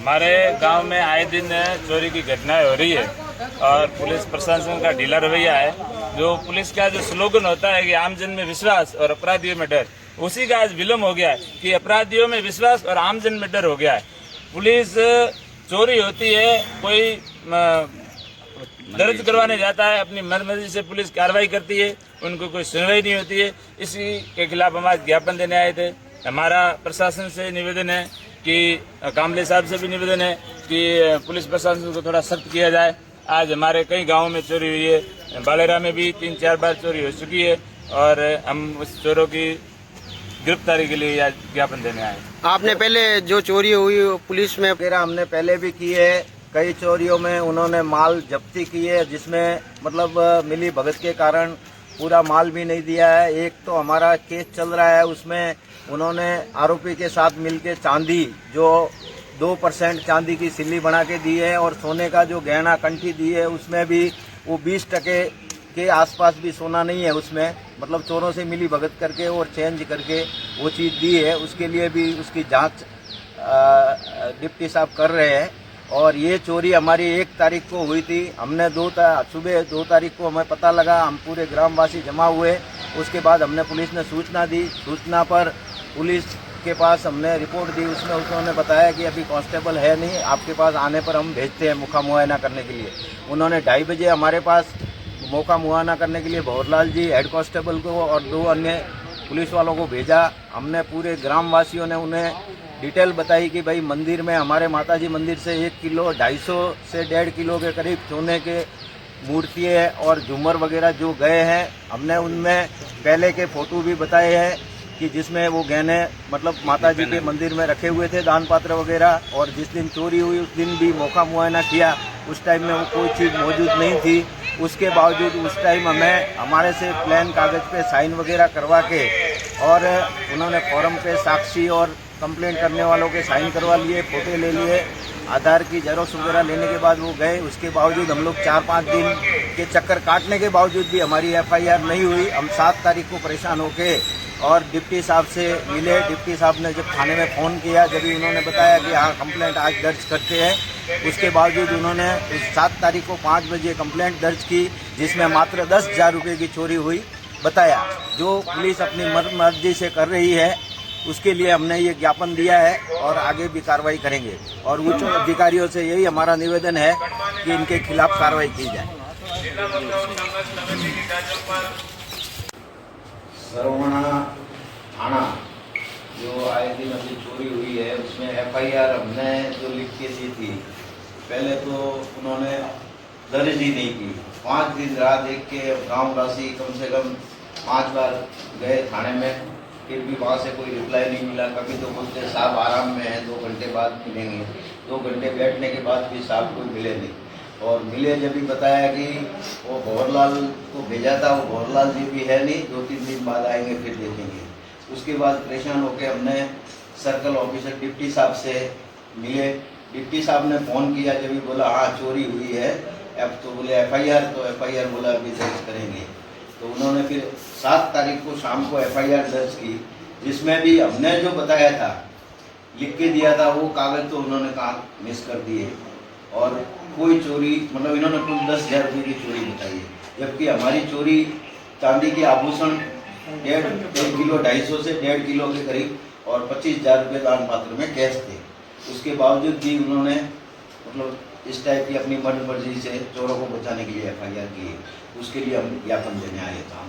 हमारे गांव में आए दिन चोरी की घटनाएं हो रही है और पुलिस प्रशासन का ढीला रवैया है। जो पुलिस का जो स्लोगन होता है कि आमजन में विश्वास और अपराधियों में डर, उसी का आज विलम्ब हो गया है कि अपराधियों में विश्वास और आमजन में डर हो गया है। पुलिस चोरी होती है, कोई दर्ज करवाने जाता है, अपनी मनमर्जी से पुलिस कार्रवाई करती है, उनको कोई सुनवाई नहीं होती है। इसी के खिलाफ हम आज ज्ञापन देने आए थे। हमारा प्रशासन से निवेदन है कि कामले साहब से भी निवेदन है कि पुलिस प्रशासन को थोड़ा सख्त किया जाए। आज हमारे कई गांवों में चोरी हुई है, बालेरा में भी 3-4 बार चोरी हो चुकी है और हम उस चोरों की गिरफ्तारी के लिए आज ज्ञापन देने आए। आपने पहले जो चोरी हुई पुलिस में हमने पहले भी की है, कई चोरियों में उन्होंने माल जब्ती की है, जिसमें मतलब मिली भगत के कारण पूरा माल भी नहीं दिया है। एक तो हमारा केस चल रहा है, उसमें उन्होंने आरोपी के साथ मिलकर चांदी जो 2% चांदी की सिल्ली बना के दी है और सोने का जो गहना कंठी दी है उसमें भी वो 20% के आसपास भी सोना नहीं है उसमें, मतलब चोरों से मिली भगत करके और चेंज करके वो चीज़ दी है। उसके लिए भी उसकी जांच डिप्टी साहब कर रहे हैं। और ये चोरी हमारी 1 तारीख को हुई थी। हमने सुबह 2 तारीख को हमें पता लगा, हम पूरे ग्रामवासी जमा हुए। उसके बाद हमने पुलिस ने सूचना दी। सूचना पर पुलिस के पास हमने रिपोर्ट दी, उसमें उन्होंने बताया कि अभी कांस्टेबल है नहीं, आपके पास आने पर हम भेजते हैं मौका मुआयना करने के लिए। उन्होंने 2:30 बजे हमारे पास मौका मुआयना करने के लिए भंवरलाल जी हेड कांस्टेबल को और 2 अन्य पुलिस वालों को भेजा। हमने पूरे ग्रामवासियों ने उन्हें डिटेल बताई कि भाई मंदिर में, हमारे माताजी मंदिर से 1 किलो 250 से 1.5 किलो के करीब सोने के मूर्तियाँ और झूमर वगैरह जो गए हैं, हमने उनमें पहले के फोटो भी बताए हैं कि जिसमें वो गहने मतलब माताजी के मंदिर में रखे हुए थे, दान पात्र वगैरह। और जिस दिन चोरी हुई उस दिन भी मौका मुआयना किया, उस टाइम में वो कोई चीज़ मौजूद नहीं थी। उसके बावजूद उस टाइम हमें हमारे से प्लान कागज़ पे साइन वगैरह करवा के और उन्होंने फॉर्म पे साक्षी और कंप्लेंट करने वालों के साइन करवा लिए, फोटो ले लिए, आधार की जेरोक्स वगैरह लेने के बाद वो गए। उसके बावजूद हम लोग 4-5 दिन के चक्कर काटने के बावजूद भी हमारी FIR नहीं हुई। हम 7 तारीख को परेशान होके और डिप्टी साहब से मिले। डिप्टी साहब ने जब थाने में फ़ोन किया, जब भी उन्होंने बताया कि हाँ कंप्लेंट आज दर्ज करते हैं, उसके बावजूद उन्होंने 7 तारीख को 5 बजे कंप्लेंट दर्ज की, जिसमें मात्र 10,000 रुपये की चोरी हुई बताया। जो पुलिस अपनी मर्जी से कर रही है, उसके लिए हमने ये ज्ञापन दिया है और आगे भी कार्रवाई करेंगे। और उच्च अधिकारियों से यही हमारा निवेदन है कि इनके खिलाफ कार्रवाई की जाए। सरवणा थाना जो आए दिन अभी चोरी हुई है, उसमें FIR हमने जो लिख के दी थी, पहले तो उन्होंने दर्ज ही नहीं की। 5 दिन रात एक के गाँववासी कम से कम 5 बार गए थाने में, फिर भी वहाँ से कोई रिप्लाई नहीं मिला। कभी तो बोलते साहब आराम में हैं, 2 घंटे बाद मिलेंगे। 2 घंटे बैठने के बाद भी साहब कोई मिले नहीं। और मिले जब भी बताया कि वो भंवरलाल को भेजा था, वो भंवरलाल जी भी है नहीं, 2-3 दिन बाद आएंगे फिर देखेंगे। उसके बाद परेशान होकर हमने सर्कल ऑफिसर डिप्टी साहब से मिले। डिप्टी साहब ने फ़ोन किया, जब भी बोला हाँ चोरी हुई है। अब तो बोले FIR, तो FIR बोला अभी दर्ज करेंगे। तो उन्होंने फिर 7 तारीख को शाम को FIR दर्ज की, जिसमें भी हमने जो बताया था, लिख के दिया था, वो कागज़ तो उन्होंने कहा मिस कर दिए। और कोई चोरी मतलब इन्होंने कुल 10,000 रुपये की चोरी बताई है, जबकि हमारी चोरी चांदी के आभूषण 1.5 किलो 250 से 1.5 किलो के करीब और 25,000 रुपये दान पात्र में कैश थे। उसके बावजूद भी उन्होंने मतलब इस टाइप की अपनी मर्जी से चोरों को बचाने के लिए FIR की है। उसके लिए हम ज्ञापन देने आए थे।